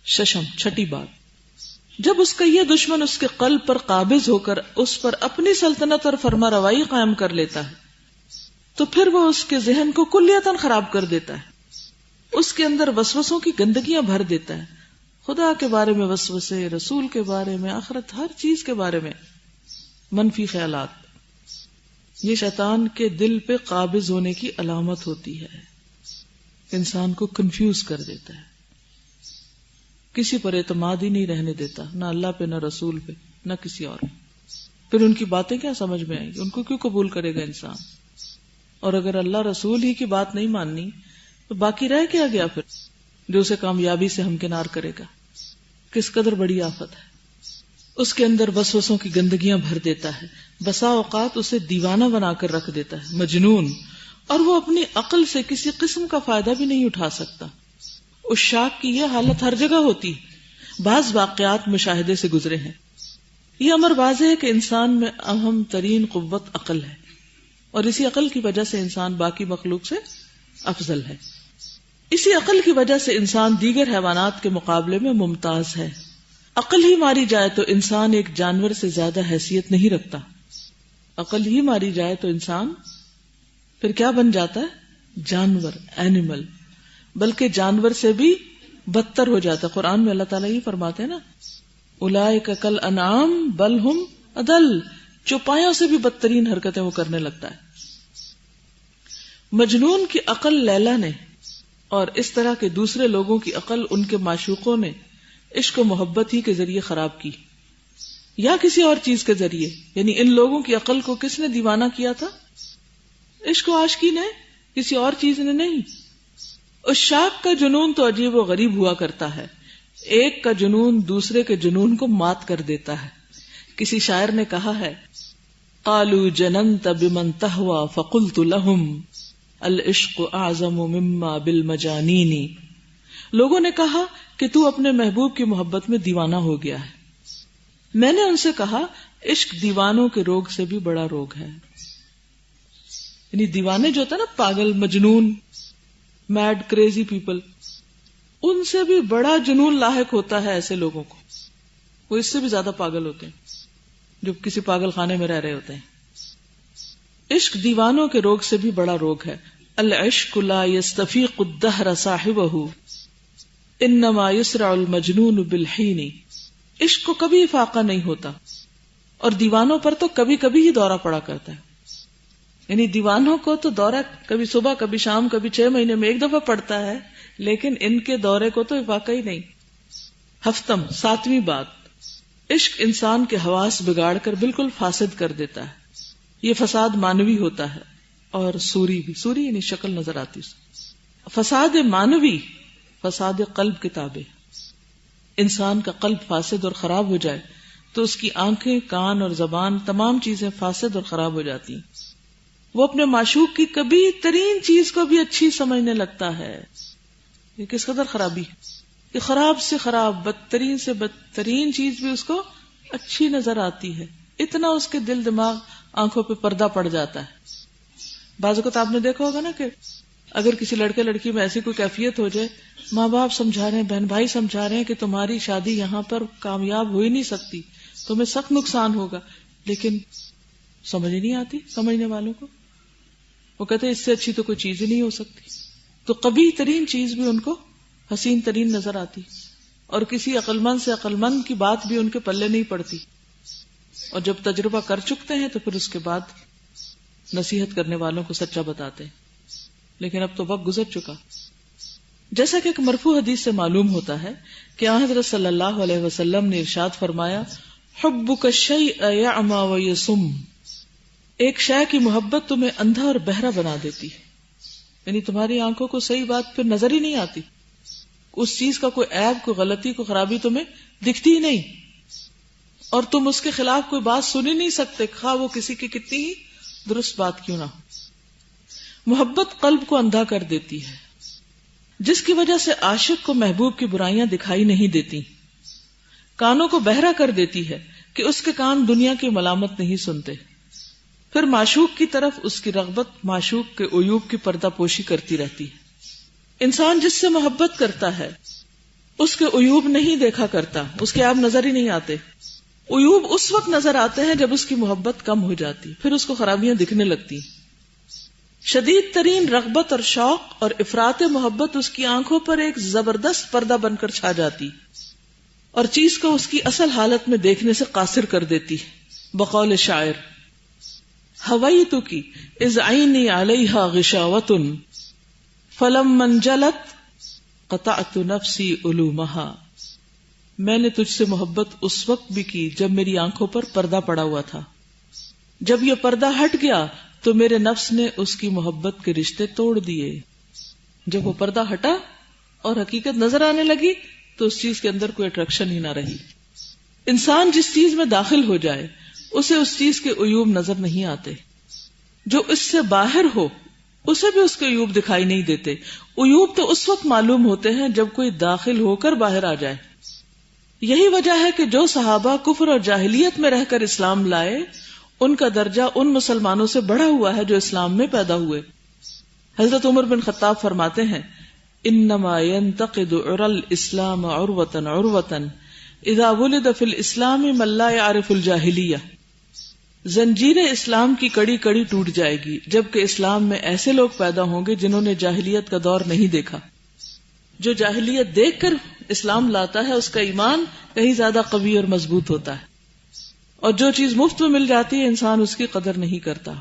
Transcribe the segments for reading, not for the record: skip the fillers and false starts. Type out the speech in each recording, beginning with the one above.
ششم چھٹی بات، جب اس کا یہ دشمن اس کے قلب پر قابض ہو کر اس پر اپنی سلطنت اور فرما روائی قائم کر لیتا ہے تو پھر وہ اس کے ذہن کو کلیتاً خراب کر دیتا ہے، اس کے اندر وسوسوں کی گندگیاں بھر دیتا ہے، خدا کے بارے میں وسوسے، رسول کے بارے میں، آخرت، ہر چیز کے بارے میں منفی خیالات۔ یہ شیطان کے دل پہ قابض ہونے کی علامت ہوتی ہے، انسان کو کنفیوز کر دیتا ہے، کسی پر اعتماد ہی نہیں رہنے دیتا، نہ اللہ پہ، نہ رسول پہ، نہ کسی اور پہ۔ پھر ان کی باتیں کیا سمجھ میں آئیں گی، ان کو کیوں قبول کرے گا انسان؟ اور اگر اللہ رسول ہی کی بات نہیں ماننی تو باقی رہ کیا گیا پھر جو اسے کامیابی سے ہمکنار کرے گا؟ کس قدر بڑی آفت ہے۔ اس کے اندر وسوسوں کی گندگیاں بھر دیتا ہے، بسا اوقات اسے دیوانہ بنا کر رکھ دیتا ہے، مجنون، اور وہ اپنی عقل سے کسی قسم کا فائدہ بھی نہیں اٹھا سکتا۔ عشاق کی یہ حالت ہر جگہ ہوتی ہے، بعض واقعات مشاہدے سے گزرے ہیں۔ یہ امر واضح ہے کہ انسان میں اہم ترین قوت عقل ہے، اور اسی عقل کی وجہ سے انسان باقی مخلوق سے افضل ہے، اسی عقل کی وجہ سے انسان دیگر حیوانات کے مقابلے میں ممتاز ہے۔ عقل ہی ماری جائے تو انسان ایک جانور سے زیادہ حیثیت نہیں رکھتا، عقل ہی ماری جائے تو انسان پھر کیا بن جاتا ہے؟ جانور، اینیمل، بلکہ جانور سے بھی بدتر ہو جاتا ہے۔ قرآن میں اللہ تعالیٰ یہ فرماتے ہیں نا، اولئک کالانعام بل ہم اضل، چوپایوں سے بھی بدترین حرکتیں وہ کرنے لگتا ہے۔ مجنون کی عقل لیلا نے اور اس طرح کے دوسرے لوگوں کی عقل ان کے معشوقوں نے عشق و محبت ہی کے ذریعے خراب کی، یا کسی اور چیز کے ذریعے، یعنی ان لوگوں کی عقل کو کس نے دیوانہ کیا تھا؟ عشق و عاشقی نے، کسی اور چیز نے نہیں۔ عشاق کا جنون تو عجیب و غریب ہوا کرتا ہے، ایک کا جنون دوسرے کے جنون کو مات کر دیتا ہے۔ کسی شاعر نے کہا ہے، قالوا جننت بمن تہوى فقلت لهم العشق اعظم مما بالمجانین، لوگوں نے کہا کہ تو اپنے محبوب کی محبت میں دیوانہ ہو گیا ہے، میں نے ان سے کہا عشق دیوانوں کے روگ سے بھی بڑا روگ ہے۔ یعنی دیوانے جو ہوتا ہے نا، پاگل، مجنون، میڈ، کریزی پیپل، ان سے بھی بڑا جنون لاحق ہوتا ہے ایسے لوگوں کو، وہ اس سے بھی زیادہ پاگل ہوتے ہیں جو کسی پاگل خانے میں رہ رہے ہوتے ہیں۔ عشق دیوانوں کے روگ سے بھی بڑا روگ ہے۔ العشق لا يستفيق الدهر صاحبه انما يسرع المجنون بالحين، عشق کو کبھی افاقہ نہیں ہوتا، اور دیوانوں پر تو کبھی کبھی ہی دورہ پڑا کرتا ہے۔ یعنی دیوانوں کو تو دورہ کبھی صبح، کبھی شام، کبھی 6 مہینے میں ایک دفعہ پڑتا ہے، لیکن ان کے دورے کو تو افاقہ ہی نہیں۔ ہفتم، 7ویں بات، عشق انسان کے حواس بگاڑ کر بالکل فاسد کر دیتا ہے۔ یہ فساد مانوی ہوتا ہے اور سوری بھی، سوری یعنی شکل نظر آتی ہے۔ فساد مانوی، فساد قلب کتابیں، انسان کا قلب فاسد اور خراب ہو جائے تو اس کی آنکھیں، کان اور زبان، تمام چیزیں فاسد اور خراب ہو جاتی ہیں۔ وہ اپنے معشوق کی کبھی ترین چیز کو بھی اچھی سمجھنے لگتا ہے۔ یہ کس قدر خرابی ہے کہ خراب سے خراب، بدترین سے بدترین چیز بھی اس کو اچھی نظر آتی ہے، اتنا اس کے دل دماغ، آنکھوں پہ پردہ پڑ جاتا ہے۔ بعض اوقات آپ نے دیکھا ہوگا نا کہ اگر کسی لڑکے لڑکی میں ایسی کوئی کیفیت ہو جائے، ماں باپ سمجھا رہے ہیں، بہن بھائی سمجھا رہے ہیں کہ تمہاری شادی یہاں پر کامیاب ہو ہی نہیں سکتی، تمہیں سخت نقصان ہوگا، لیکن سمجھ ہی نہیں آتی سمجھنے والوں کو۔ وہ کہتے ہیں اس سے اچھی تو کوئی چیز ہی نہیں ہو سکتی، تو قبیح ترین چیز بھی ان کو حسین ترین نظر آتی، اور کسی عقلمند سے عقلمند کی بات بھی ان کے پلے نہیں پڑتی، اور جب تجربہ کر چکتے ہیں تو پھر اس کے بعد نصیحت کرنے والوں کو سچا بتاتے ہیں۔ لیکن اب تو وقت گزر چکا۔ جیسا کہ ایک مرفوع حدیث سے معلوم ہوتا ہے کہ حضرت صلی اللہ علیہ وسلم نے ارشاد فرمایا، حبک الشیء یعمی ویصم، ایک شے کی محبت تمہیں اندھا اور بہرا بنا دیتی ہے، یعنی تمہاری آنکھوں کو صحیح بات پھر نظر ہی نہیں آتی، اس چیز کا کوئی عیب، کوئی غلطی، کوئی خرابی تمہیں دکھتی ہی نہیں، اور تم اس کے خلاف کوئی بات سن ہی نہیں سکتے، خواہ وہ کسی کی کتنی ہی درست بات کیوں نہ ہو۔ محبت قلب کو اندھا کر دیتی ہے، جس کی وجہ سے عاشق کو محبوب کی برائیاں دکھائی نہیں دیتی، کانوں کو بہرا کر دیتی ہے کہ اس کے کان دنیا کی ملامت نہیں سنتے، پھر معشوق کی طرف اس کی رغبت معشوق کے عیوب کی پردہ پوشی کرتی رہتی ہے۔ انسان جس سے محبت کرتا ہے اس کے عیوب نہیں دیکھا کرتا، اس کے عیب نظر ہی نہیں آتے. عیوب اس وقت نظر آتے ہیں جب اس کی محبت کم ہو جاتی، پھر اس کو خرابیاں دکھنے لگتی. شدید ترین رغبت اور شوق اور افراط محبت اس کی آنکھوں پر ایک زبردست پردہ بن کر چھا جاتی اور چیز کو اس کی اصل حالت میں دیکھنے سے قاصر کر دیتی. بقول شاعر، ہویتکی اذ عینی علیہا غشاوۃ فلما انجلت قطعت نفسی علومہا. میں نے تجھ سے محبت اس وقت بھی کی جب میری آنکھوں پر پردہ پڑا ہوا تھا، جب یہ پردہ ہٹ گیا تو میرے نفس نے اس کی محبت کے رشتے توڑ دیے. جب وہ پردہ ہٹا اور حقیقت نظر آنے لگی تو اس چیز کے اندر کوئی اٹریکشن ہی نہ رہی. انسان جس چیز میں داخل ہو جائے اسے اس چیز کے عیوب نظر نہیں آتے، جو اس سے باہر ہو اسے بھی اس کے عیوب دکھائی نہیں دیتے. عیوب تو اس وقت معلوم ہوتے ہیں جب کوئی داخل ہو کر باہر آ جائے. یہی وجہ ہے کہ جو صحابہ کفر اور جاہلیت میں رہ کر اسلام لائے ان کا درجہ ان مسلمانوں سے بڑھا ہوا ہے جو اسلام میں پیدا ہوئے. حضرت عمر بن خطاب فرماتے ہیں، انما ينتقد عرى الاسلام عروة عروة اذا ولد في الاسلام من لا يعرف الجاہلیہ. زنجیر اسلام کی کڑی کڑی ٹوٹ جائے گی جبکہ اسلام میں ایسے لوگ پیدا ہوں گے جنہوں نے جاہلیت کا دور نہیں دیکھا. جو جاہلیت دیکھ کر اسلام لاتا ہے اس کا ایمان کہیں زیادہ قوی اور مضبوط ہوتا ہے، اور جو چیز مفت میں مل جاتی ہے انسان اس کی قدر نہیں کرتا.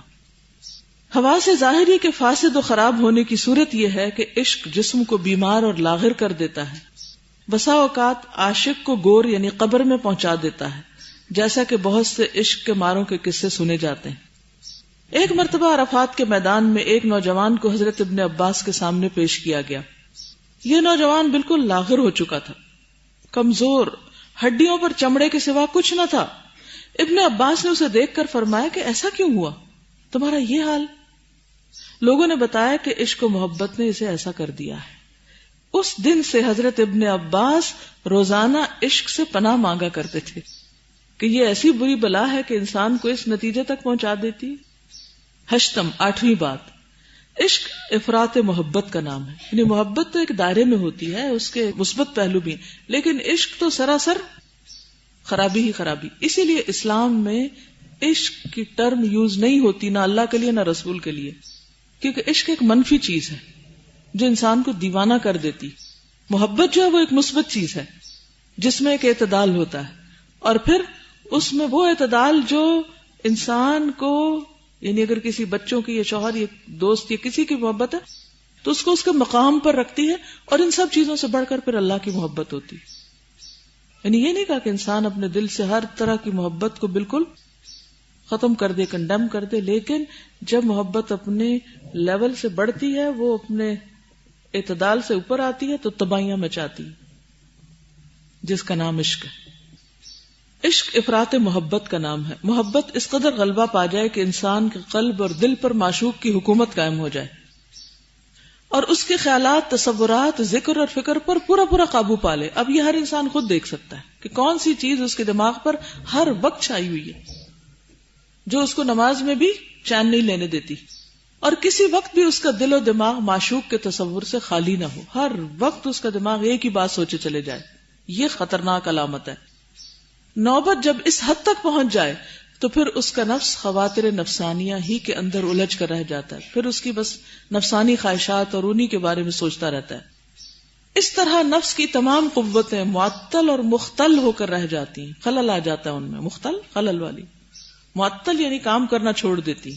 حواس ظاہری کے فاسد و خراب ہونے کی صورت یہ ہے کہ عشق جسم کو بیمار اور لاغر کر دیتا ہے. بسا اوقات عاشق کو گور یعنی قبر میں پہنچا دیتا ہے، جیسا کہ بہت سے عشق کے ماروں کے قصے سنے جاتے ہیں. ایک مرتبہ عرفات کے میدان میں ایک نوجوان کو حضرت ابن عباس کے سامنے پیش کیا گیا. یہ نوجوان بالکل لاغر ہو چکا تھا، کمزور، ہڈیوں پر چمڑے کے سوا کچھ نہ تھا. ابن عباس نے اسے دیکھ کر فرمایا کہ ایسا کیوں ہوا تمہارا یہ حال؟ لوگوں نے بتایا کہ عشق و محبت نے اسے ایسا کر دیا ہے. اس دن سے حضرت ابن عباس روزانہ عشق سے پناہ مانگا کرتے تھے کہ یہ ایسی بری بلا ہے کہ انسان کو اس نتیجے تک پہنچا دیتی. ہشتم، 8ویں بات، عشق افراط محبت کا نام ہے. یعنی محبت تو ایک دائرے میں ہوتی ہے، اس کے مثبت پہلو بھی، لیکن عشق تو سراسر خرابی ہی خرابی. اسی لیے اسلام میں عشق کی ٹرم یوز نہیں ہوتی، نہ اللہ کے لیے نہ رسول کے لیے، کیونکہ عشق ایک منفی چیز ہے جو انسان کو دیوانہ کر دیتی. محبت جو ہے وہ ایک مثبت چیز ہے جس میں ایک اعتدال ہوتا ہے، اور پھر اس میں وہ اعتدال جو انسان کو، یعنی اگر کسی بچوں کی یا شوہر یا دوست یا کسی کی محبت ہے تو اس کو اس کے مقام پر رکھتی ہے، اور ان سب چیزوں سے بڑھ کر پھر اللہ کی محبت ہوتی. یعنی یہ نہیں کہا کہ انسان اپنے دل سے ہر طرح کی محبت کو بالکل ختم کر دے، کنڈیم کر دے، لیکن جب محبت اپنے لیول سے بڑھتی ہے، وہ اپنے اعتدال سے اوپر آتی ہے تو تباہیاں مچاتی ہے، جس کا نام عشق ہے. عشق افراط محبت کا نام ہے. محبت اس قدر غلبہ پا جائے کہ انسان کے قلب اور دل پر معشوق کی حکومت قائم ہو جائے اور اس کے خیالات، تصورات، ذکر اور فکر پر پورا قابو پا لے. اب یہ ہر انسان خود دیکھ سکتا ہے کہ کون سی چیز اس کے دماغ پر ہر وقت چھائی ہوئی ہے جو اس کو نماز میں بھی چین نہیں لینے دیتی، اور کسی وقت بھی اس کا دل و دماغ معشوق کے تصور سے خالی نہ ہو. ہر وقت اس کا دماغ ایک ہی بات سوچے چلے جائے. یہ خطرناک علامت ہے. نوبت جب اس حد تک پہنچ جائے تو پھر اس کا نفس خواطر نفسانیہ ہی کے اندر الجھ کر رہ جاتا ہے، پھر اس کی بس نفسانی خواہشات اور انہی کے بارے میں سوچتا رہتا ہے. اس طرح نفس کی تمام قوتیں معطل اور مختل ہو کر رہ جاتی ہیں، خلل آ جاتا ہے ان میں. مختل، خلل والی. معطل یعنی کام کرنا چھوڑ دیتی،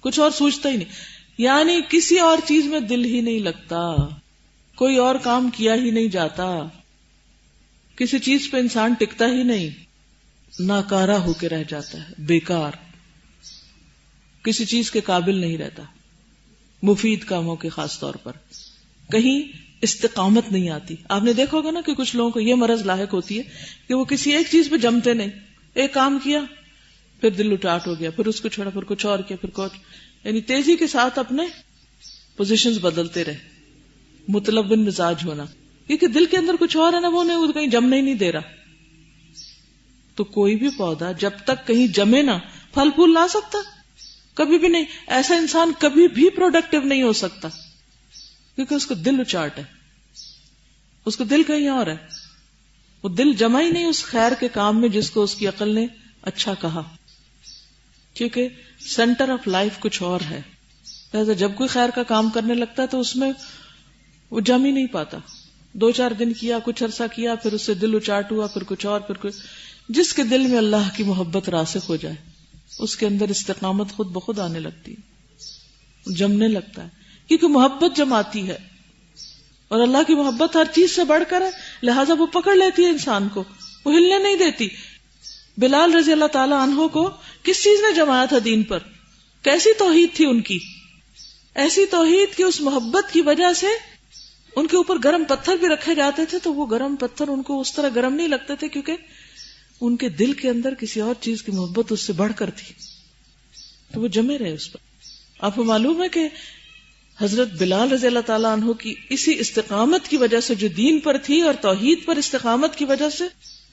کچھ اور سوچتا ہی نہیں، یعنی کسی اور چیز میں دل ہی نہیں لگتا، کوئی اور کام کیا ہی نہیں جاتا، کسی چیز پہ انسان ٹکتا ہی نہیں، ناکارہ ہو کے رہ جاتا ہے، بیکار، کسی چیز کے قابل نہیں رہتا. مفید کاموں کے خاص طور پر کہیں استقامت نہیں آتی. آپ نے دیکھا ہوگا نا کہ کچھ لوگوں کو یہ مرض لاحق ہوتی ہے کہ وہ کسی ایک چیز پہ جمتے نہیں. ایک کام کیا پھر دل اٹاٹ ہو گیا، پھر اس کو چھوڑا، پھر کچھ اور کیا، پھر کچھ، یعنی تیزی کے ساتھ اپنے پوزیشنز بدلتے رہے. متلون مزاج ہونا، کیونکہ دل کے اندر کچھ اور ہے نا، وہ نہیں، کہیں جمنے ہی نہیں دے رہا. تو کوئی بھی پودا جب تک کہیں جمے نہ پھل پھول لا سکتا، کبھی بھی نہیں. ایسا انسان کبھی بھی پروڈکٹیو نہیں ہو سکتا کیونکہ اس کو دل اچاٹ ہے. اس کو دل کہیں اور ہے، وہ دل جمع ہی نہیں اس خیر کے کام میں جس کو اس کی عقل نے اچھا کہا، کیونکہ سینٹر آف لائف کچھ اور ہے. لہذا جب کوئی خیر کا کام کرنے لگتا ہے تو اس میں وہ جم ہی نہیں پاتا. 2-4 دن کیا، کچھ عرصہ کیا، پھر اس سے دل اچاٹ ہوا، پھر کچھ اور، پھر کچھ. جس کے دل میں اللہ کی محبت راسخ ہو جائے اس کے اندر استقامت خود بخود آنے لگتی ہے، جمنے لگتا ہے، کیونکہ محبت جماتی ہے اور اللہ کی محبت ہر چیز سے بڑھ کر ہے، لہذا وہ پکڑ لیتی ہے انسان کو، وہ ہلنے نہیں دیتی. بلال رضی اللہ تعالی عنہ کو کس چیز نے جمایا تھا دین پر؟ کیسی توحید تھی ان کی؟ ایسی توحید کہ اس محبت کی وجہ سے ان کے اوپر گرم پتھر بھی رکھے جاتے تھے تو وہ گرم پتھر ان کو اس طرح گرم نہیں لگتے تھے، کیونکہ ان کے دل کے اندر کسی اور چیز کی محبت اس سے بڑھ کر تھی، تو وہ جمے رہے اس پر. آپ کو معلوم ہے کہ حضرت بلال رضی اللہ تعالیٰ عنہ کی اسی استقامت کی وجہ سے جو دین پر تھی اور توحید پر استقامت کی وجہ سے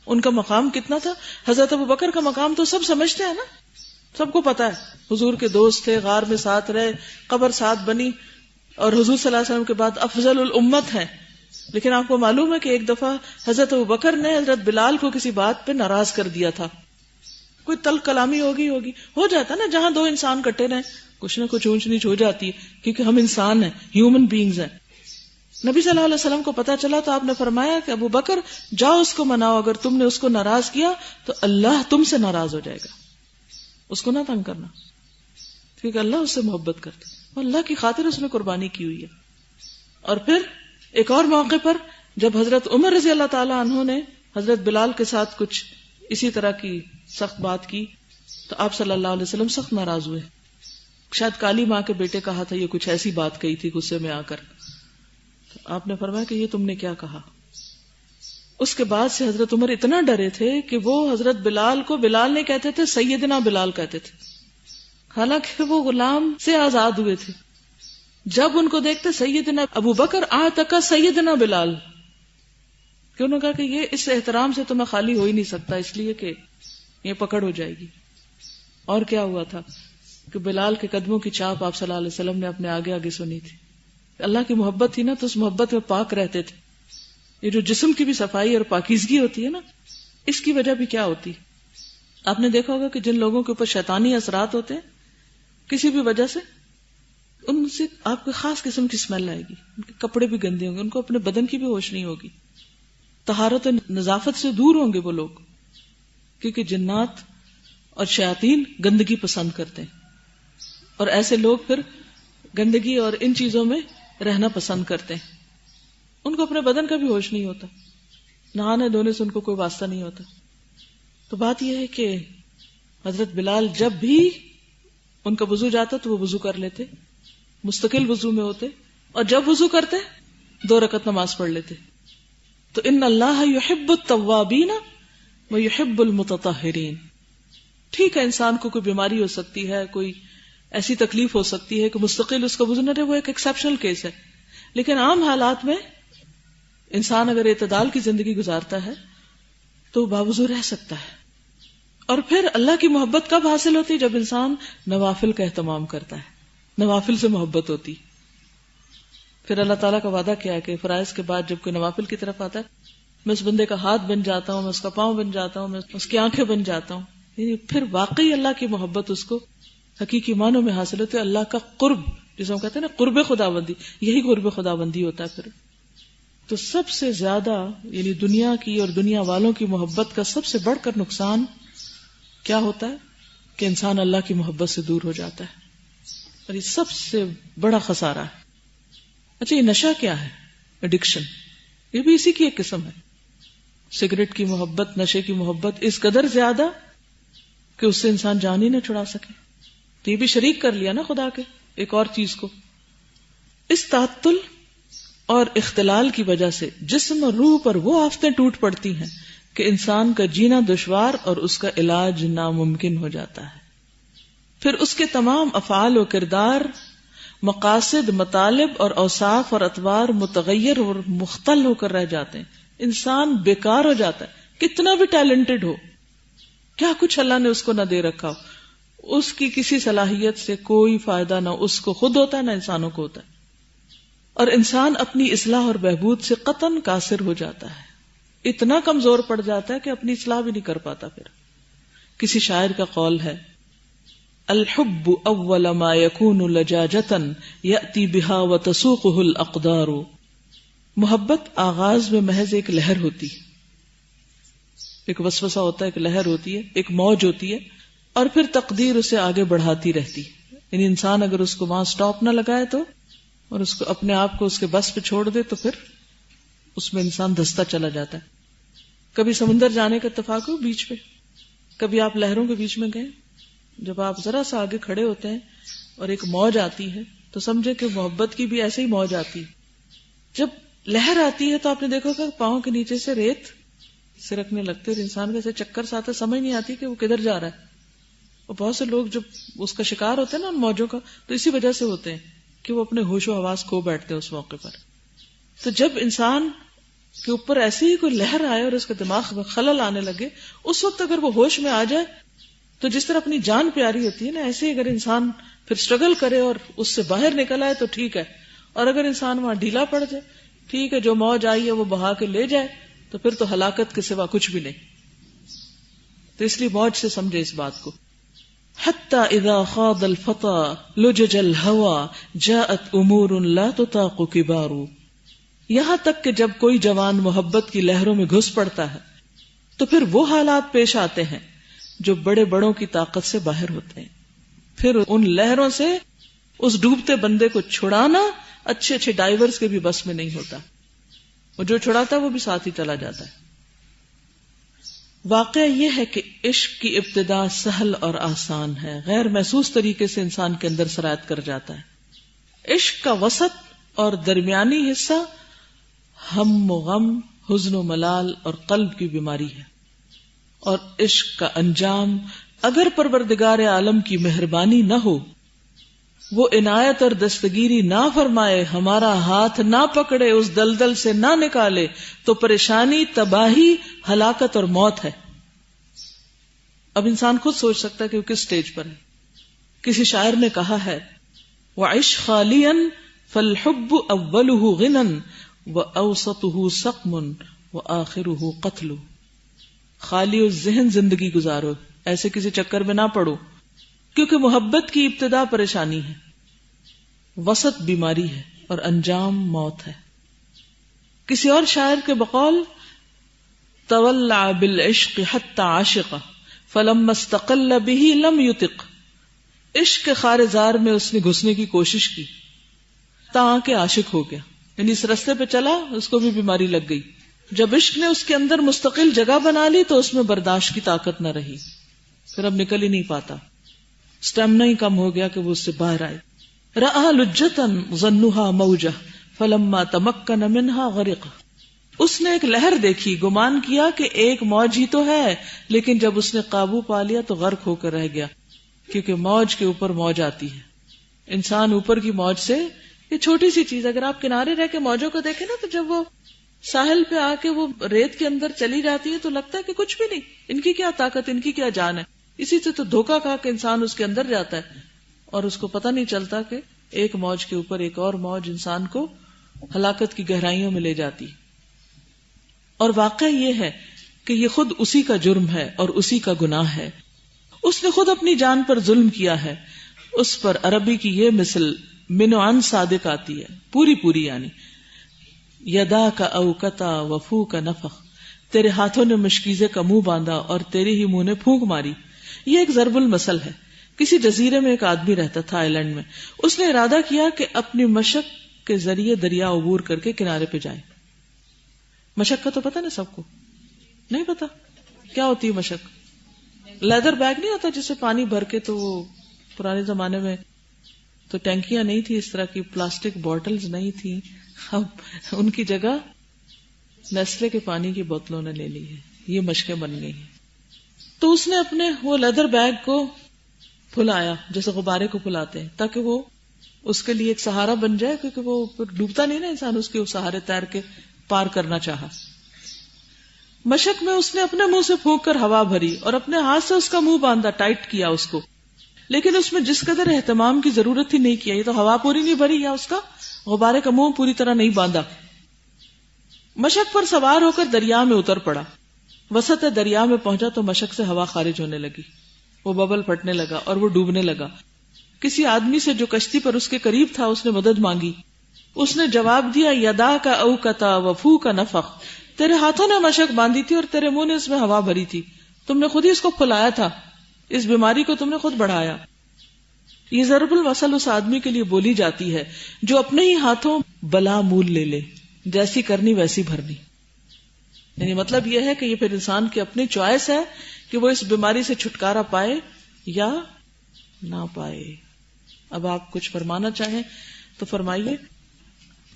ان کا مقام کتنا تھا. حضرت ابوبکر کا مقام تو سب سمجھتے ہیں نا، سب کو پتا ہے، حضور کے دوست تھے، غار میں ساتھ رہے، قبر ساتھ بنی، اور حضور صلی اللہ علیہ وسلم کے بعد افضل الامت ہیں. لیکن آپ کو معلوم ہے کہ ایک دفعہ حضرت ابوبکر نے حضرت بلال کو کسی بات پہ ناراض کر دیا تھا. کوئی تلخ کلامی ہوگی ہو جاتا نا، جہاں دو انسان کٹے رہے کچھ نہ کچھ اونچ نیچ ہو جاتی ہے، کیونکہ ہم انسان ہیں، ہیومن بینگز ہیں. نبی صلی اللہ علیہ وسلم کو پتا چلا تو آپ نے فرمایا کہ ابوبکر جاؤ اس کو مناؤ، اگر تم نے اس کو ناراض کیا تو اللہ تم سے ناراض ہو جائے گا. اس کو نہ تنگ کرنا، کیونکہ اللہ اس سے محبت کرتا ہے، اللہ کی خاطر اس نے قربانی کی ہوئی ہے. اور پھر ایک اور موقع پر جب حضرت عمر رضی اللہ تعالی عنہ نے حضرت بلال کے ساتھ کچھ اسی طرح کی سخت بات کی تو آپ صلی اللہ علیہ وسلم سخت ناراض ہوئے. شاید کالی ماں کے بیٹے کہا تھا، یہ کچھ ایسی بات کہی تھی غصے میں آ کر. تو آپ نے فرمایا کہ یہ تم نے کیا کہا. اس کے بعد سے حضرت عمر اتنا ڈرے تھے کہ وہ حضرت بلال کو بلال نہیں کہتے تھے، سیدنا بلال کہتے تھے، حالانکہ وہ غلام سے آزاد ہوئے تھے. جب ان کو دیکھتے سیدنا ابوبکر آتکا سیدنا بلال، کہ انہوں نے کہا کہ یہ اس احترام سے تو میں خالی ہو ہی نہیں سکتا، اس لیے کہ یہ پکڑ ہو جائے گی. اور کیا ہوا تھا کہ بلال کے قدموں کی چاپ آپ صلی اللہ علیہ وسلم نے اپنے آگے آگے سنی تھی. اللہ کی محبت تھی نا، تو اس محبت میں پاک رہتے تھے. یہ جو جسم کی بھی صفائی اور پاکیزگی ہوتی ہے نا، اس کی وجہ بھی کیا ہوتی؟ آپ نے دیکھا ہوگا کہ جن لوگوں کے اوپر شیطانی اثرات ہوتے ہیں کسی بھی وجہ سے، ان سے آپ کو خاص قسم کی اسمیل آئے گی، ان کے کپڑے بھی گندے ہوں گے، ان کو اپنے بدن کی بھی ہوش نہیں ہوگی، طہارت و نظافت سے دور ہوں گے وہ لوگ، کیونکہ جنات اور شیاطین گندگی پسند کرتے ہیں، اور ایسے لوگ پھر گندگی اور ان چیزوں میں رہنا پسند کرتے ہیں. ان کو اپنے بدن کا بھی ہوش نہیں ہوتا، نہانے دھونے سے ان کو کوئی واسطہ نہیں ہوتا. تو بات یہ ہے کہ حضرت بلال جب بھی ان کا وضو جاتا تو وہ وضو کر لیتے، مستقل وضو میں ہوتے، اور جب وضو کرتے 2 رکعت نماز پڑھ لیتے. تو ان اللہ یحب التوابین ویحب المتطہرین. ٹھیک ہے، انسان کو کوئی بیماری ہو سکتی ہے، کوئی ایسی تکلیف ہو سکتی ہے کہ مستقل اس کا وضو نہ رہے، وہ ایک ایکسیپشنل کیس ہے. لیکن عام حالات میں انسان اگر اعتدال کی زندگی گزارتا ہے تو باوضو رہ سکتا ہے. اور پھر اللہ کی محبت کب حاصل ہوتی؟ جب انسان نوافل کا اہتمام کرتا ہے، نوافل سے محبت ہوتی. پھر اللہ تعالیٰ کا وعدہ کیا ہے کہ فرائض کے بعد جب کوئی نوافل کی طرف آتا ہے، میں اس بندے کا ہاتھ بن جاتا ہوں، میں اس کا پاؤں بن جاتا ہوں، میں اس کی آنکھیں بن جاتا ہوں. یعنی پھر واقعی اللہ کی محبت اس کو حقیقی معنوں میں حاصل ہوتی ہے. اللہ کا قرب، جسے ہم کہتے ہیں نا قرب خداوندی، یہی قرب خداوندی ہوتا ہے. پھر تو سب سے زیادہ یعنی دنیا کی اور دنیا والوں کی محبت کا سب سے بڑھ کر نقصان کیا ہوتا ہے کہ انسان اللہ کی محبت سے دور ہو جاتا ہے، اور یہ سب سے بڑا خسارہ ہے. اچھا، یہ نشہ کیا ہے؟ ایڈکشن. یہ بھی اسی کی ایک قسم ہے. سگریٹ کی محبت، نشے کی محبت اس قدر زیادہ کہ اس سے انسان جان ہی نہ چھڑا سکے. تو یہ بھی شریک کر لیا نا خدا کے ایک اور چیز کو. اس تعطل اور اختلال کی وجہ سے جسم اور روح پر وہ آفتیں ٹوٹ پڑتی ہیں کہ انسان کا جینا دشوار اور اس کا علاج ناممکن ہو جاتا ہے. پھر اس کے تمام افعال و کردار، مقاصد، مطالب اور اوصاف اور اطوار متغیر اور مختل ہو کر رہ جاتے ہیں. انسان بیکار ہو جاتا ہے، کتنا بھی ٹیلنٹڈ ہو، کیا کچھ اللہ نے اس کو نہ دے رکھا ہو، اس کی کسی صلاحیت سے کوئی فائدہ نہ اس کو خود ہوتا ہے نہ انسانوں کو ہوتا ہے. اور انسان اپنی اصلاح اور بہبود سے قطعاً قاصر ہو جاتا ہے، اتنا کمزور پڑ جاتا ہے کہ اپنی اصلاح بھی نہیں کر پاتا. پھر کسی شاعر کا قول ہے، الحب اول ما یکون لجاجتا یأتی بہا وتسوقہ الاقدار. محبت آغاز میں محض ایک لہر ہوتی ہے، ایک وسوسہ ہوتا ہے، ایک لہر ہوتی ہے، ایک موج ہوتی ہے، اور پھر تقدیر اسے آگے بڑھاتی رہتی ہے. یعنی انسان اگر اس کو وہاں سٹاپ نہ لگائے تو، اور اس کو اپنے آپ کو اس کے بس پہ چھوڑ دے تو پھر اس میں انسان دھستا چلا جاتا ہے. کبھی سمندر جانے کا اتفاق ہو بیچ پہ، کبھی آپ لہروں کے بیچ میں گئے، جب آپ ذرا سا آگے کھڑے ہوتے ہیں اور ایک موج آتی ہے تو سمجھے کہ محبت کی بھی ایسے ہی موج آتی ہے. جب لہر آتی ہے تو آپ نے دیکھا کہ پاؤں کے نیچے سے ریت سرکنے لگتے اور انسان کے چکر سے آتا، سمجھ نہیں آتی کہ وہ کدھر جا رہا ہے. اور بہت سے لوگ جب اس کا شکار ہوتے ہیں نا ان موجوں کا، تو اسی وجہ سے ہوتے ہیں کہ وہ اپنے ہوش و حواس کھو بیٹھتے ہیں اس موقع پر. تو جب انسان کے اوپر ایسی ہی کوئی لہر آئے اور اس کے دماغ میں خلل آنے لگے، اس وقت اگر وہ ہوش میں آ جائے تو جس طرح اپنی جان پیاری ہوتی ہے نا، ایسے ہی اگر انسان پھر اسٹرگل کرے اور اس سے باہر نکل آئے تو ٹھیک ہے، اور اگر انسان وہاں ڈھیلا پڑ جائے، ٹھیک ہے، جو موج آئی ہے وہ بہا کے لے جائے، تو پھر تو ہلاکت کے سوا کچھ بھی نہیں. تو اس لیے موج سے سمجھے اس بات کو. حتی اذا خاض الفتى لجج الهوى جاءت امور لا تطاق کبار. یہاں تک کہ جب کوئی جوان محبت کی لہروں میں گھس پڑتا ہے تو پھر وہ حالات پیش آتے ہیں جو بڑے بڑوں کی طاقت سے باہر ہوتے ہیں. پھر ان لہروں سے اس ڈوبتے بندے کو چھڑانا اچھے اچھے ڈائیورز کے بھی بس میں نہیں ہوتا، اور جو چھڑاتا ہے وہ بھی ساتھ ہی چلا جاتا ہے. واقعہ یہ ہے کہ عشق کی ابتدا سہل اور آسان ہے، غیر محسوس طریقے سے انسان کے اندر سرایت کر جاتا ہے. عشق کا وسط اور درمیانی حصہ ہم و غم، حزن و ملال اور قلب کی بیماری ہے، اور عشق کا انجام اگر پروردگار عالم کی مہربانی نہ ہو، وہ عنایت اور دستگیری نہ فرمائے، ہمارا ہاتھ نہ پکڑے، اس دلدل سے نہ نکالے، تو پریشانی، تباہی، ہلاکت اور موت ہے. اب انسان خود سوچ سکتا ہے کہ وہ کس سٹیج پر ہے. کسی شاعر نے کہا ہے، وَعِشْ خَالِيًا فَالْحُبُّ أَوَّلُهُ غِنًا وَأَوْسَطُهُ سَقْمٌ وَآخِرُهُ قَتْلٌ. خالی ذہن زندگی گزارو، ایسے کسی چکر میں نہ پڑو، کیونکہ محبت کی ابتدا پریشانی ہے، وسط بیماری ہے، اور انجام موت ہے. کسی اور شاعر کے بقول، تولع بالعشق حتى عاشق فلما استقل به لم يطق. عشق کے خارے زار میں اس نے گھسنے کی کوشش کی تاکہ عاشق ہو گیا، یعنی اس رستے پہ چلا، اس کو بھی بیماری لگ گئی. جب عشق نے اس کے اندر مستقل جگہ بنا لی تو اس میں برداشت کی طاقت نہ رہی، پھر اب نکل ہی نہیں پاتا، سٹیمنا ہی کم ہو گیا کہ وہ اس سے باہر آئے. رأى لجة ظنها موجة فلما تمكن منها غرق. اس نے ایک لہر دیکھی، گمان کیا کہ ایک موج ہی تو ہے، لیکن جب اس نے قابو پا لیا تو غرق ہو کر رہ گیا، کیونکہ موج کے اوپر موج آتی ہے. انسان اوپر کی موج سے، یہ چھوٹی سی چیز، اگر آپ کنارے رہ کے موجوں کو دیکھیں نا، تو جب وہ ساحل پہ آ کے وہ ریت کے اندر چلی جاتی ہے تو لگتا ہے کہ کچھ بھی نہیں، ان کی کیا طاقت، ان کی کیا جان ہے. اسی سے تو دھوکا کھا کے انسان اس کے اندر جاتا ہے اور اس کو پتہ نہیں چلتا کہ ایک موج کے اوپر ایک اور موج انسان کو ہلاکت کی گہرائیوں میں لے جاتی. اور واقعہ یہ ہے کہ یہ خود اسی کا جرم ہے اور اسی کا گناہ ہے. اس نے خود اپنی جان پر ظلم کیا ہے. اس پر عربی کی یہ مثل من و عن صادق آتی ہے، پوری یعنی یدا کا اوکتا وفو کا نفخ، تیرے ہاتھوں نے مشکیزے کا منہ باندھا اور تیرے ہی منہ نے پھونک ماری. یہ ایک ضرب المثل ہے. کسی جزیرے میں ایک آدمی رہتا تھا آئی لینڈ میں. اس نے ارادہ کیا کہ اپنی مشق کے ذریعے دریا عبور کر کے کنارے پہ جائے. مشق کا تو پتہ نا سب کو؟ نہیں پتا کیا ہوتی ہے مشق؟ لیدر بیگ نہیں ہوتا جس سے پانی بھر کے، تو وہ پرانے زمانے میں تو ٹینکیاں نہیں تھی، اس طرح کی پلاسٹک بوٹلز نہیں تھی، اب ان کی جگہ نیسلے کے پانی کی بوتلوں نے لے لی ہے. یہ مشقیں بن گئی ہیں. تو اس نے اپنے وہ لیدر بیگ کو پھلایا جیسے غبارے کو پھلاتے ہیں، تاکہ وہ اس کے لیے ایک سہارا بن جائے، کیونکہ وہ ڈوبتا نہیں نا انسان، اس کے سہارے تیر کے پار کرنا چاہا. مشق میں اس نے اپنے منہ سے پھونک کر ہوا بھری اور اپنے ہاتھ سے اس کا منہ باندھا، ٹائٹ کیا اس کو. لیکن اس میں جس قدر اہتمام کی ضرورت ہی نہیں کیا. یہ تو ہوا پوری نہیں بھری یا اس کا غبارے کا منہ پوری طرح نہیں باندھا. مشک پر سوار ہو کر دریا میں اتر پڑا. وسط دریا میں پہنچا تو مشک سے ہوا خارج ہونے لگی, وہ ببل پھٹنے لگا اور وہ ڈوبنے لگا. کسی آدمی سے جو کشتی پر اس کے قریب تھا اس نے مدد مانگی. اس نے جواب دیا, یدا کا اوکتا وفو کا نفخ, تیرے ہاتھوں نے مشک باندھی تھی اور تیرے منہ نے اس میں ہوا بھری تھی, تم نے خود ہی اس کو پھلایا تھا, اس بیماری کو تم نے خود بڑھایا. یہ ضرب المثل اس آدمی کے لیے بولی جاتی ہے جو اپنے ہی ہاتھوں بلا مول لے لے, جیسی کرنی ویسی بھرنی. یعنی مطلب یہ ہے کہ یہ پھر انسان کی اپنی چوائس ہے کہ وہ اس بیماری سے چھٹکارا پائے یا نہ پائے. اب آپ کچھ فرمانا چاہیں تو فرمائیے.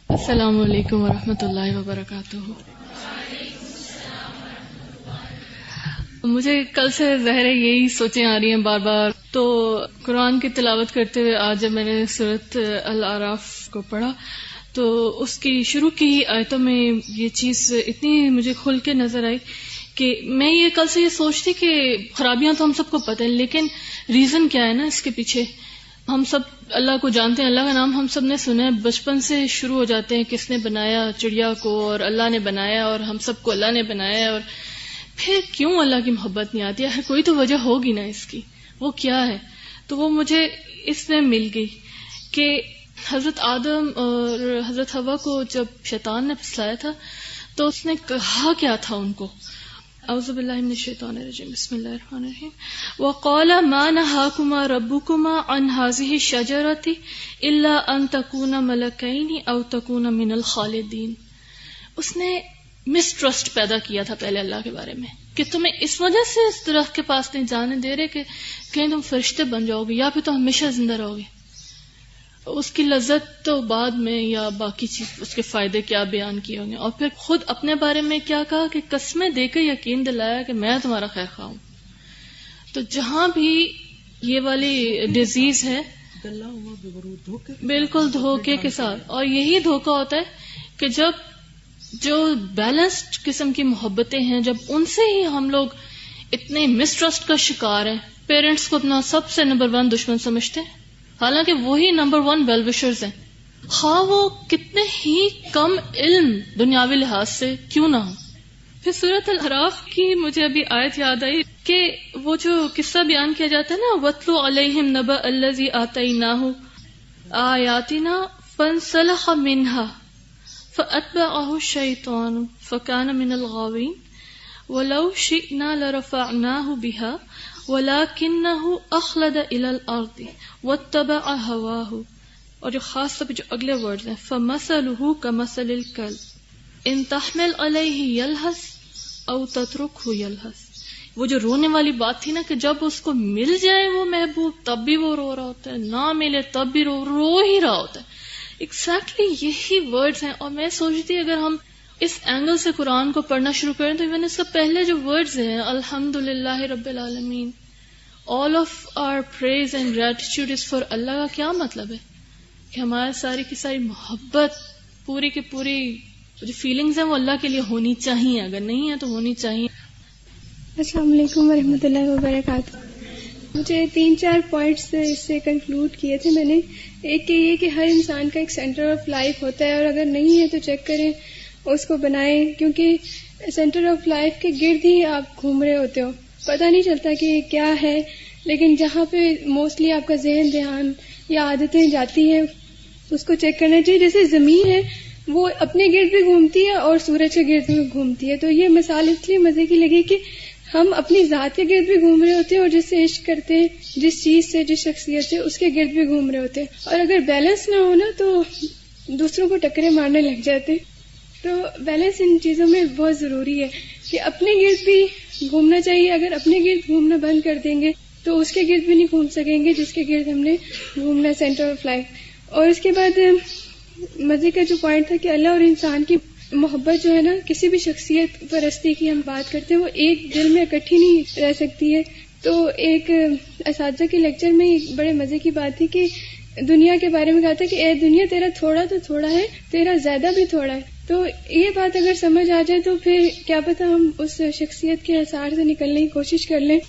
السلام علیکم ورحمۃ اللہ وبرکاتہ. مجھے کل سے ظاہر ہے یہی سوچیں آ رہی ہیں بار بار. تو قرآن کی تلاوت کرتے ہوئے آج جب میں نے سورۃ الاعراف کو پڑھا تو اس کی شروع کی آیتوں میں یہ چیز اتنی مجھے کھل کے نظر آئی کہ میں یہ کل سے یہ سوچتی کہ خرابیاں تو ہم سب کو پتہ ہیں, لیکن ریزن کیا ہے نا اس کے پیچھے. ہم سب اللہ کو جانتے ہیں, اللہ کا نام ہم سب نے سنا ہے, بچپن سے شروع ہو جاتے ہیں کس نے بنایا چڑیا کو, اور اللہ نے بنایا, اور ہم سب کو اللہ نے بنایا. اور پھر کیوں اللہ کی محبت نہیں آتی ہے؟ کوئی تو وجہ ہوگی نا اس کی, وہ کیا ہے؟ تو وہ مجھے اس میں مل گئی کہ حضرت آدم اور حضرت حوا کو جب شیطان نے پھسلایا تھا تو اس نے کہا کیا تھا ان کو؟ اعوذ باللہ من الشیطان الرجیم, بسم اللہ الرحمن الرحیم. وقال ما نهاكما ربكما عن هذه الشجرة الا ان تكونا ملكين او تكونا من الخالدين. اس نے مسٹرسٹ پیدا کیا تھا پہلے اللہ کے بارے میں کہ تمہیں اس وجہ سے اس درخت کے پاس نہیں جانے دے رہے کہ کہیں تم فرشتے بن جاؤ گے یا پھر تم ہمیشہ زندہ رہو گے. اس کی لذت تو بعد میں یا باقی چیز اس کے فائدے کیا بیان کیے ہوں گے, اور پھر خود اپنے بارے میں کیا کہا کہ قسمیں دے کے یقین دلایا کہ میں تمہارا خیر خواہ ہوں. تو جہاں بھی یہ والی ڈیزیز ہے بالکل دھوکے کے ساتھ, اور یہی دھوکہ ہوتا ہے کہ جب جو بیلنسڈ قسم کی محبتیں ہیں جب ان سے ہی ہم لوگ اتنے مسٹرسٹ کا شکار ہیں. پیرنٹس کو اپنا سب سے نمبر 1 دشمن سمجھتے ہیں, حالانکہ وہی نمبر 1 ویل وشرز ہیں, خواہ وہ کتنے ہی کم علم دنیاوی لحاظ سے کیوں نہ ہو. پھر سورۃ الاعراف کی مجھے ابھی آیت یاد آئی کہ وہ جو قصہ بیان کیا جاتا ہے نا, وَاتْلُ عَلَيْهِمْ نَبَأَ الَّذِي آتَيْنَاهُ آيَاتِنَا فَانسَلَخَ مِنْهَا فَأَتْبَعَهُ الشَّيْطَانُ فَكَانَ مِنَ الْغَاوِينَ وَلَوْ شِئْنَا لَرَفَعْنَاهُ بِهَا وَلَكِنَّهُ أَخْلَدَ إِلَى الْأَرْضِ وَاتَّبَعَ هَوَاهُ. اور جو خاص طور پہ جو اگلے ورڈز ہیں, فَمَثَلُهُ كَمَثَلِ الْكَلْبِ إِن تَحْمِلْ عَلَيْهِ يَلْهَثْ أَوْ تَتْرُكْهُ يَلْهَثْ. وہ جو رونے والی بات تھی نا کہ جب اس کو مل جائے وہ محبوب تب بھی وہ رو رہا ہوتا ہے, نہ ملے تب بھی رو ہی رہا ہوتا ہے. ایگزیکٹلی یہی ورڈز ہیں. اور میں سوچتی اگر ہم اس اینگل سے قرآن کو پڑھنا شروع کریں تو ایون اس کا پہلے جو ورڈز ہیں, الحمدللہ رب العالمین, all of our praise and gratitude is for اللہ, کا کیا مطلب ہے کہ ہمارے ساری کی ساری محبت پوری کی پوری جو فیلنگز ہیں وہ اللہ کے لیے ہونی چاہیے, اگر نہیں ہے تو ہونی چاہیے. السلام علیکم ورحمۃ اللہ وبرکاتہ. مجھے 3-4 پوائنٹس اس سے کنکلوڈ کیے تھے میں نے. ایک کہ یہ کہ ہر انسان کا ایک سینٹر آف لائف ہوتا ہے, اور اگر نہیں ہے تو چیک کریں اس کو بنائیں, کیونکہ سینٹر آف لائف کے گرد ہی آپ گھوم رہے ہوتے ہو, پتہ نہیں چلتا کہ کیا ہے, لیکن جہاں پہ موسٹلی آپ کا ذہن دھیان یا عادتیں جاتی ہیں اس کو چیک کرنا چاہیے. جیسے زمین ہے وہ اپنے گرد بھی گھومتی ہے اور سورج کے گرد بھی گھومتی ہے. تو یہ مثال اس لیے مزے کی لگی کہ ہم اپنی ذات کے گرد بھی گھوم رہے ہوتے ہیں, اور جس سے عشق کرتے ہیں, جس چیز سے, جس شخصیت سے, اس کے گرد بھی گھوم رہے ہوتے ہیں. اور اگر بیلنس نہ ہونا تو دوسروں کو ٹکرے مارنے لگ جاتے. تو بیلنس ان چیزوں میں بہت ضروری ہے کہ اپنے گرد بھی گھومنا چاہیے. اگر اپنے گرد گھومنا بند کر دیں گے تو اس کے گرد بھی نہیں گھوم سکیں گے جس کے گرد ہم نے گھومنا, سینٹر آف لائف. اور اس کے بعد مزے کا جو پوائنٹ تھا کہ اللہ اور انسان کی محبت جو ہے نا, کسی بھی شخصیت پرستی کی ہم بات کرتے ہیں وہ ایک دل میں اکٹھی نہیں رہ سکتی ہے. تو ایک اساتذہ کے لیکچر میں ایک بڑے مزے کی بات تھی کہ دنیا کے بارے میں کہا تھا کہ اے دنیا تیرا تھوڑا تو تھوڑا ہے, تیرا زیادہ بھی تھوڑا ہے. تو یہ بات اگر سمجھ آ جائے تو پھر کیا پتہ ہم اس شخصیت کے حصار سے نکلنے کی کوشش کر لیں.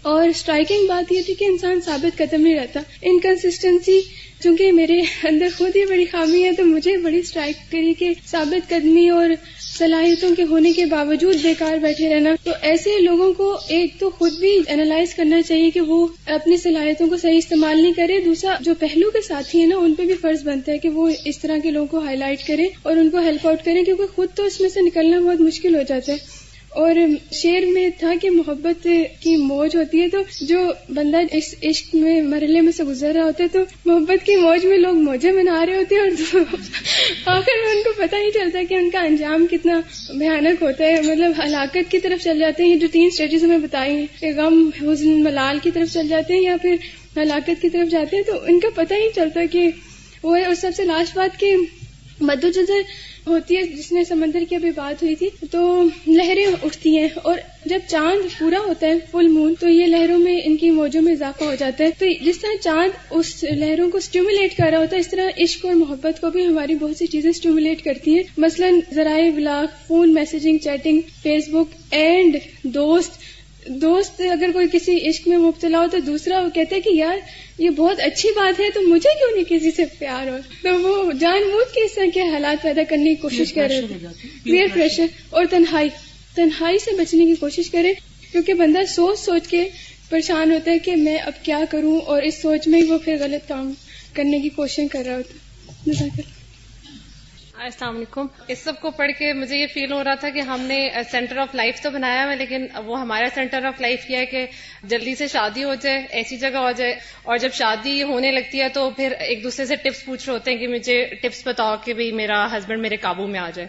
اور اسٹرائکنگ بات یہ تھی کہ انسان ثابت قدم نہیں رہتا. انکنسسٹنسی چونکہ میرے اندر خود ہی بڑی خامی ہے، تو مجھے بڑی اسٹرائک کری کہ ثابت قدمی اور صلاحیتوں کے ہونے کے باوجود بیکار بیٹھے رہنا. تو ایسے لوگوں کو ایک تو خود بھی انالائز کرنا چاہیے کہ وہ اپنی صلاحیتوں کو صحیح استعمال نہیں کرے. دوسرا جو پہلو کے ساتھی ہیں نا، ان پہ بھی فرض بنتا ہے کہ وہ اس طرح کے لوگوں کو ہائی لائٹ کریں اور ان کو ہیلپ آؤٹ کریں، کیونکہ خود تو اس میں سے نکلنا بہت مشکل ہو جاتا ہے. اور شعر میں تھا کہ محبت کی موج ہوتی ہے، تو جو بندہ اس عشق میں مرحلے میں سے گزر رہا ہوتا ہے تو محبت کی موج میں لوگ موجیں منا رہے ہوتے ہیں، اور آخر میں ان کو پتہ نہیں چلتا کہ ان کا انجام کتنا بھیانک ہوتا ہے. مطلب ہلاکت کی طرف چل جاتے ہیں. یہ جو 3 اسٹیجز میں بتائی ہیں کہ غم، حزن، ملال کی طرف چل جاتے ہیں یا پھر ہلاکت کی طرف جاتے ہیں، تو ان کا پتہ ہی نہیں چلتا کہ وہ ہے. اور سب سے لاسٹ بات کہ مدوجزر ہوتی ہے، جس میں سمندر کی ابھی بات ہوئی تھی، تو لہریں اٹھتی ہیں، اور جب چاند پورا ہوتا ہے فل مون تو یہ لہروں میں ان کی موجوں میں اضافہ ہو جاتا ہے. تو جس طرح چاند اس لہروں کو اسٹیمولیٹ کر رہا ہوتا ہے، اس طرح عشق اور محبت کو بھی ہماری بہت سی چیزیں اسٹیمولیٹ کرتی ہیں. مثلا ذرائع ابلاغ، phone messaging, chatting, Facebook and دوست اگر کوئی کسی عشق میں مبتلا ہو تو دوسرا وہ کہتا ہے کہ یار یہ بہت اچھی بات ہے، تو مجھے کیوں نہیں کسی سے پیار ہو. تو وہ جان بوجھ کے اس طرح کے حالات پیدا کرنے کی کوشش کر رہے تھے. پیئر پریشر اور تنہائی سے بچنے کی کوشش کرے، کیونکہ بندہ سوچ کے پریشان ہوتا ہے کہ میں اب کیا کروں، اور اس سوچ میں ہی وہ پھر غلط کام کرنے کی کوشش کر رہا ہوتا ہے. السلام علیکم. اس سب کو پڑھ کے مجھے یہ فیل ہو رہا تھا کہ ہم نے سینٹر آف لائف تو بنایا ہے، لیکن وہ ہمارا سینٹر آف لائف یہ ہے کہ جلدی سے شادی ہو جائے، ایسی جگہ ہو جائے، اور جب شادی ہونے لگتی ہے تو پھر ایک دوسرے سے ٹپس پوچھ رہے ہوتے ہیں کہ مجھے ٹپس بتاؤ کہ بھئی میرا ہسبینڈ میرے قابو میں آ جائے،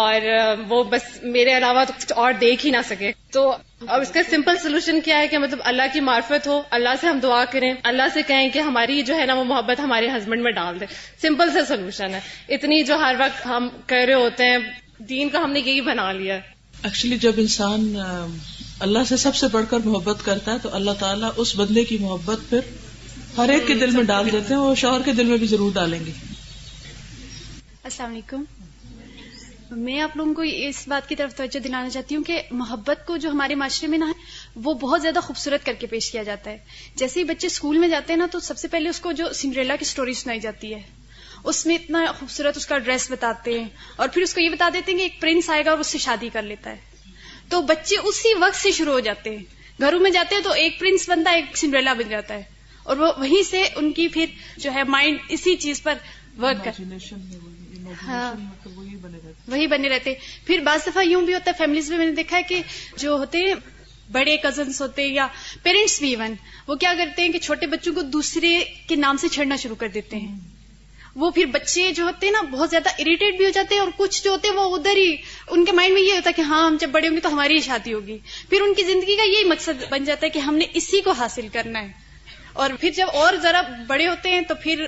اور وہ بس میرے علاوہ تو کچھ اور دیکھ ہی نہ سکے. تو اب اس کا سمپل سولوشن کیا ہے کہ مطلب اللہ کی معرفت ہو، اللہ سے ہم دعا کریں، اللہ سے کہیں کہ ہماری جو ہے نا وہ محبت ہمارے ہسبینڈ میں ڈال دے. سمپل سا سولوشن ہے. اتنی جو ہر وقت ہم کہہ رہے ہوتے ہیں، دین کا ہم نے یہی بنا لیا ہے. ایکچولی جب انسان اللہ سے سب سے بڑھ کر محبت کرتا ہے تو اللہ تعالیٰ اس بندے کی محبت پھر ہر ایک کے دل میں ڈال دیتے ہیں، اور شوہر کے دل میں بھی ضرور ڈالیں گے. السلام علیکم. میں آپ لوگوں کو اس بات کی طرف توجہ دلانا چاہتی ہوں کہ محبت کو جو ہمارے معاشرے میں نا ہے وہ بہت زیادہ خوبصورت کر کے پیش کیا جاتا ہے. جیسے ہی بچے اسکول میں جاتے ہیں نا تو سب سے پہلے اس کو جو سنڈریلا کی سٹوری سنائی جاتی ہے، اس میں اتنا خوبصورت اس کا ڈریس بتاتے ہیں، اور پھر اس کو یہ بتا دیتے ہیں کہ ایک پرنس آئے گا اور اس سے شادی کر لیتا ہے. تو بچے اسی وقت سے شروع ہو جاتے ہیں، گھروں میں جاتے ہیں تو ایک پرنس بنتا ہے، ایک سنڈریلا بن جاتا ہے، اور وہ وہیں سے ان کی پھر جو ہے مائنڈ اسی چیز پر ورک کر وہی بنے رہتے. پھر بعض دفعہ یوں بھی ہوتا ہے فیملیز میں، میں نے دیکھا ہے کہ جو ہوتے ہیں بڑے کزنس ہوتے ہیں یا پیرنٹس بھی ایون، وہ کیا کرتے ہیں کہ چھوٹے بچوں کو دوسرے کے نام سے چھڑنا شروع کر دیتے ہیں. وہ پھر بچے جو ہوتے ہیں نا بہت زیادہ اریٹیٹ بھی ہو جاتے ہیں، اور کچھ جو ہوتے ہیں وہ ادھر ہی ان کے مائنڈ میں یہ ہوتا ہے کہ ہاں ہم جب بڑے ہوں گے تو ہماری ہی شادی ہوگی. پھر ان کی زندگی کا یہی مقصد بن جاتا ہے کہ ہم نے اسی کو حاصل کرنا ہے. اور پھر جب اور ذرا بڑے ہوتے ہیں تو پھر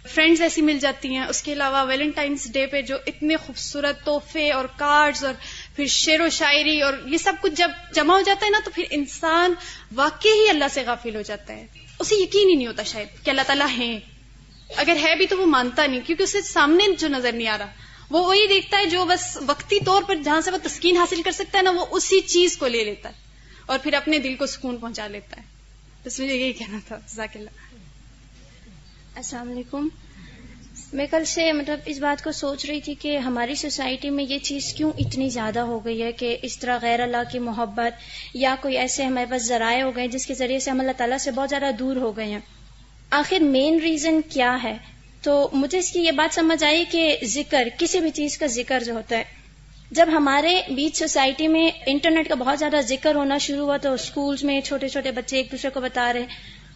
فرینڈز ایسی مل جاتی ہیں. اس کے علاوہ ویلنٹائنس ڈے پہ جو اتنے خوبصورت تحفے اور کارڈز اور پھر شعر و شاعری اور یہ سب کچھ جب جمع ہو جاتا ہے نا تو پھر انسان واقعی ہی اللہ سے غافل ہو جاتا ہے. اسے یقین ہی نہیں ہوتا شاید کہ اللہ تعالیٰ ہیں، اگر ہے بھی تو وہ مانتا نہیں، کیونکہ اسے سامنے جو نظر نہیں آ رہا وہ وہی دیکھتا ہے جو بس وقتی طور پر جہاں سے وہ تسکین حاصل کر سکتا ہے نا، وہ اسی چیز کو لے لیتا ہے اور پھر اپنے دل کو سکون پہنچا لیتا ہے. بس مجھے یہی کہنا تھا. جزاک اللہ. السلام علیکم. میں کل سے اس بات کو سوچ رہی تھی کہ ہماری سوسائٹی میں یہ چیز کیوں اتنی زیادہ ہو گئی ہے کہ اس طرح غیر اللہ کی محبت یا کوئی ایسے ہمارے پاس ذرائع ہو گئے جس کے ذریعے سے ہم اللہ تعالیٰ سے بہت زیادہ دور ہو گئے ہیں. آخر مین ریزن کیا ہے؟ تو مجھے اس کی یہ بات سمجھ آئی کہ ذکر، کسی بھی چیز کا ذکر جو ہوتا ہے، جب ہمارے بیچ سوسائٹی میں انٹرنیٹ کا بہت زیادہ ذکر ہونا شروع ہوا تو اسکولز میں چھوٹے چھوٹے بچے ایک دوسرے کو بتا رہے،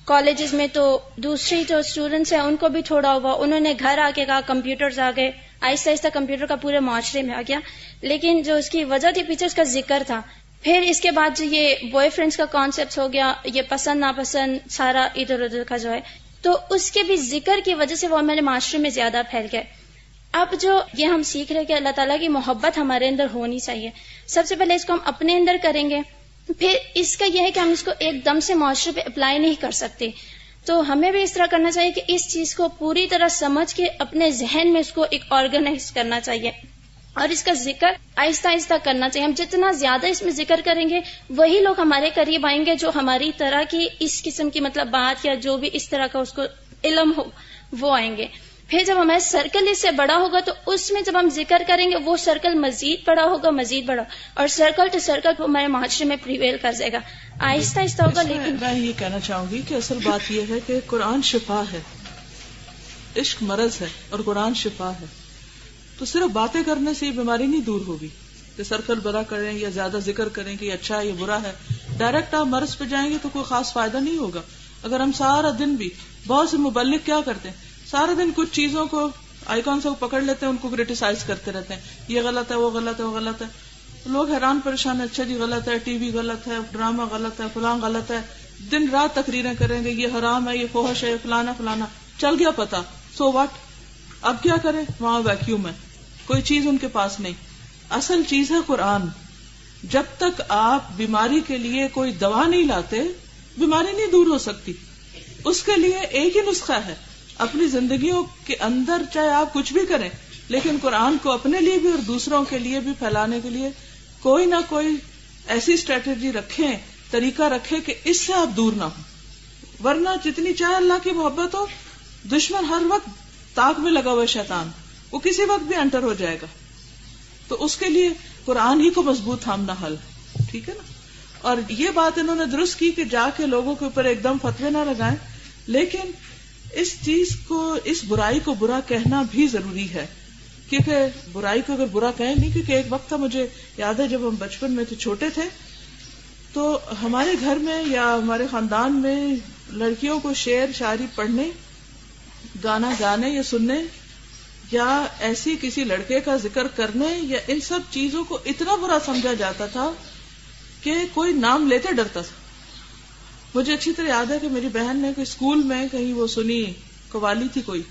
کالجز میں تو دوسری جو اسٹوڈنٹس ہیں ان کو بھی تھوڑا ہوا، انہوں نے گھر آ کے کہا کمپیوٹرز آ گئے، آہستہ آہستہ کمپیوٹر کا پورے معاشرے میں آ گیا. لیکن جو اس کی وجہ تھی پیچھے اس کا ذکر تھا. پھر اس کے بعد جو یہ بوائے فرینڈس کا کانسیپٹ ہو گیا، یہ پسند ناپسند سارا ادھر ادھر کا جو ہے، تو اس کے بھی ذکر کی وجہ سے وہ ہمارے معاشرے میں زیادہ پھیل گئے. اب جو یہ ہم سیکھ رہے کہ اللہ تعالیٰ کی محبت ہمارے اندر ہونی چاہیے، سب سے پہلے اس کو ہم اپنے اندر کریں گے. پھر اس کا یہ ہے کہ ہم اس کو ایک دم سے معاشرے پہ اپلائی نہیں کر سکتے، تو ہمیں بھی اس طرح کرنا چاہیے کہ اس چیز کو پوری طرح سمجھ کے اپنے ذہن میں اس کو ایک آرگنائز کرنا چاہیے. اور اس کا ذکر آہستہ آہستہ کرنا چاہیے. ہم جتنا زیادہ اس میں ذکر کریں گے وہی لوگ ہمارے قریب آئیں گے جو ہماری طرح کی اس قسم کی مطلب بات یا جو بھی اس طرح کا اس کو علم ہو وہ آئیں گے. پھر جب ہمارا سرکل اس سے بڑا ہوگا تو اس میں جب ہم ذکر کریں گے وہ سرکل مزید بڑا ہوگا مزید بڑا, اور سرکل ٹو سرکل ہمارے معاشرے میں پریویل کر جائے گا. آہستہ آہستہ ہوگا. لیکن میں یہ کہنا چاہوں گی کہ اصل بات یہ ہے کہ قرآن شفا ہے, عشق مرض ہے اور قرآن شفا ہے. تو صرف باتیں کرنے سے یہ بیماری نہیں دور ہوگی کہ سرکل بڑا کریں یا زیادہ ذکر کریں کہ یہ اچھا ہے یہ برا ہے. ڈائریکٹ آپ مرض پہ جائیں گے تو کوئی خاص فائدہ نہیں ہوگا. اگر ہم سارا دن بھی, بہت سے مبلغ کیا کرتے ہیں, سارا دن کچھ چیزوں کو آئیکن سے پکڑ لیتے ہیں, ان کو کریٹیسائز کرتے رہتے ہیں, یہ غلط ہے وہ غلط ہے وہ غلط ہے. لوگ حیران پریشان ہے, اچھا جی غلط ہے, ٹی وی غلط ہے, ڈرامہ غلط ہے, فلاں غلط ہے, دن رات تقریریں کریں گے یہ حرام ہے یہ فحش ہے یہ فلانا فلانا. چل گیا پتا, سو واٹ, اب کیا کریں, وہاں ویکیوم ہے, کوئی چیز ان کے پاس نہیں. اصل چیز ہے قرآن. جب تک آپ بیماری کے لیے کوئی دوا نہیں لاتے بیماری نہیں دور ہو سکتی. اس کے لیے ایک ہی نسخہ ہے, اپنی زندگیوں کے اندر چاہے آپ کچھ بھی کریں لیکن قرآن کو اپنے لیے بھی اور دوسروں کے لیے بھی پھیلانے کے لیے کوئی نہ کوئی ایسی اسٹریٹجی رکھیں, طریقہ رکھیں کہ اس سے آپ دور نہ ہوں. ورنہ جتنی چاہے اللہ کی محبت ہو, دشمن ہر وقت تاک میں لگا ہوا شیطان, وہ کسی وقت بھی انٹر ہو جائے گا. تو اس کے لیے قرآن ہی کو مضبوط تھامنا حل, ٹھیک ہے نا. اور یہ بات انہوں نے درست کی کہ جا کے لوگوں کے اوپر ایک دم فتوے نہ لگائیں, لیکن اس چیز کو, اس برائی کو برا کہنا بھی ضروری ہے. کیونکہ برائی کو اگر برا کہیں نہیں, کیونکہ ایک وقت تھا, مجھے یاد ہے جب ہم بچپن میں چھوٹے تھے تو ہمارے گھر میں یا ہمارے خاندان میں لڑکیوں کو شعر شاعری پڑھنے, گانا گانے یا سننے یا ایسی کسی لڑکے کا ذکر کرنے یا ان سب چیزوں کو اتنا برا سمجھا جاتا تھا کہ کوئی نام لیتے ڈرتا تھا. مجھے اچھی طرح یاد ہے کہ میری بہن نے کوئی اسکول میں کہیں وہ سنی, قوالی تھی کوئی,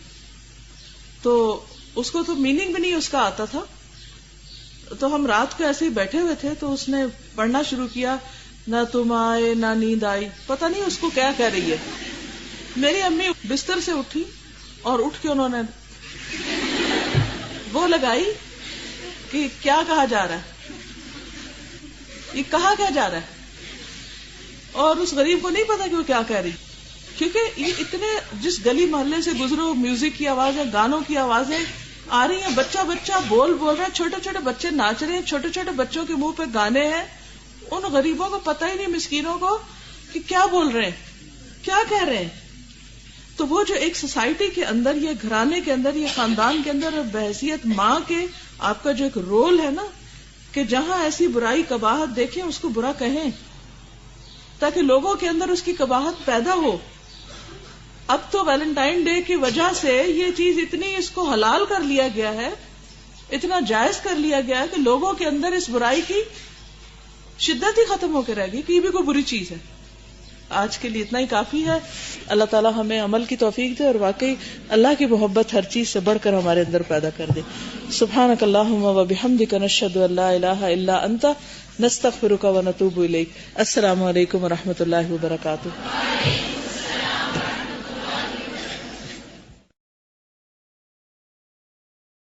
تو اس کو تو میننگ بھی نہیں اس کا آتا تھا. تو ہم رات کو ایسے ہی بیٹھے ہوئے تھے تو اس نے پڑھنا شروع کیا, نہ تم آئے نہ نیند آئی, پتہ نہیں اس کو کیا کہہ رہی ہے. میری امی بستر سے اٹھی اور اٹھ کے انہوں نے وہ لگائی کہ کیا کہا جا رہا ہے, یہ کہا کیا جا رہا ہے. اور اس غریب کو نہیں پتا کہ وہ کیا کہہ رہی, کیونکہ یہ اتنے جس گلی محلے سے گزرو میوزک کی آوازیں, گانوں کی آوازیں آ رہی ہیں, بچہ بچہ بول رہا ہے, چھوٹے چھوٹے بچے ناچ رہے ہیں, چھوٹے چھوٹے بچوں کے منہ پہ گانے ہیں. ان غریبوں کو پتہ ہی نہیں, مسکینوں کو, کہ کیا بول رہے ہیں, کیا کہہ رہے ہیں. تو وہ جو ایک سوسائٹی کے اندر, یہ گھرانے کے اندر, یہ خاندان کے اندر بحیثیت ماں کے آپ کا جو ایک رول ہے نا, کہ جہاں ایسی برائی قباحت دیکھیں اس کو برا کہیں تاکہ لوگوں کے اندر اس کی قباحت پیدا ہو. اب تو ویلنٹائن ڈے کی وجہ سے یہ چیز اتنی اس کو حلال کر لیا گیا ہے, اتنا جائز کر لیا گیا ہے کہ لوگوں کے اندر اس برائی کی شدت ہی ختم ہو کے رہ گئی کہ یہ بھی کوئی بری چیز ہے. آج کے لیے اتنا ہی کافی ہے. اللہ تعالیٰ ہمیں عمل کی توفیق دے اور واقعی اللہ کی محبت ہر چیز سے بڑھ کر ہمارے اندر پیدا کر دے. سبحانک اللہم و بحمدک نشہد ان لا الہ الا انت نستغفرک و نتوب الیک. السلام علیکم و رحمۃ اللہ وبرکاتہ.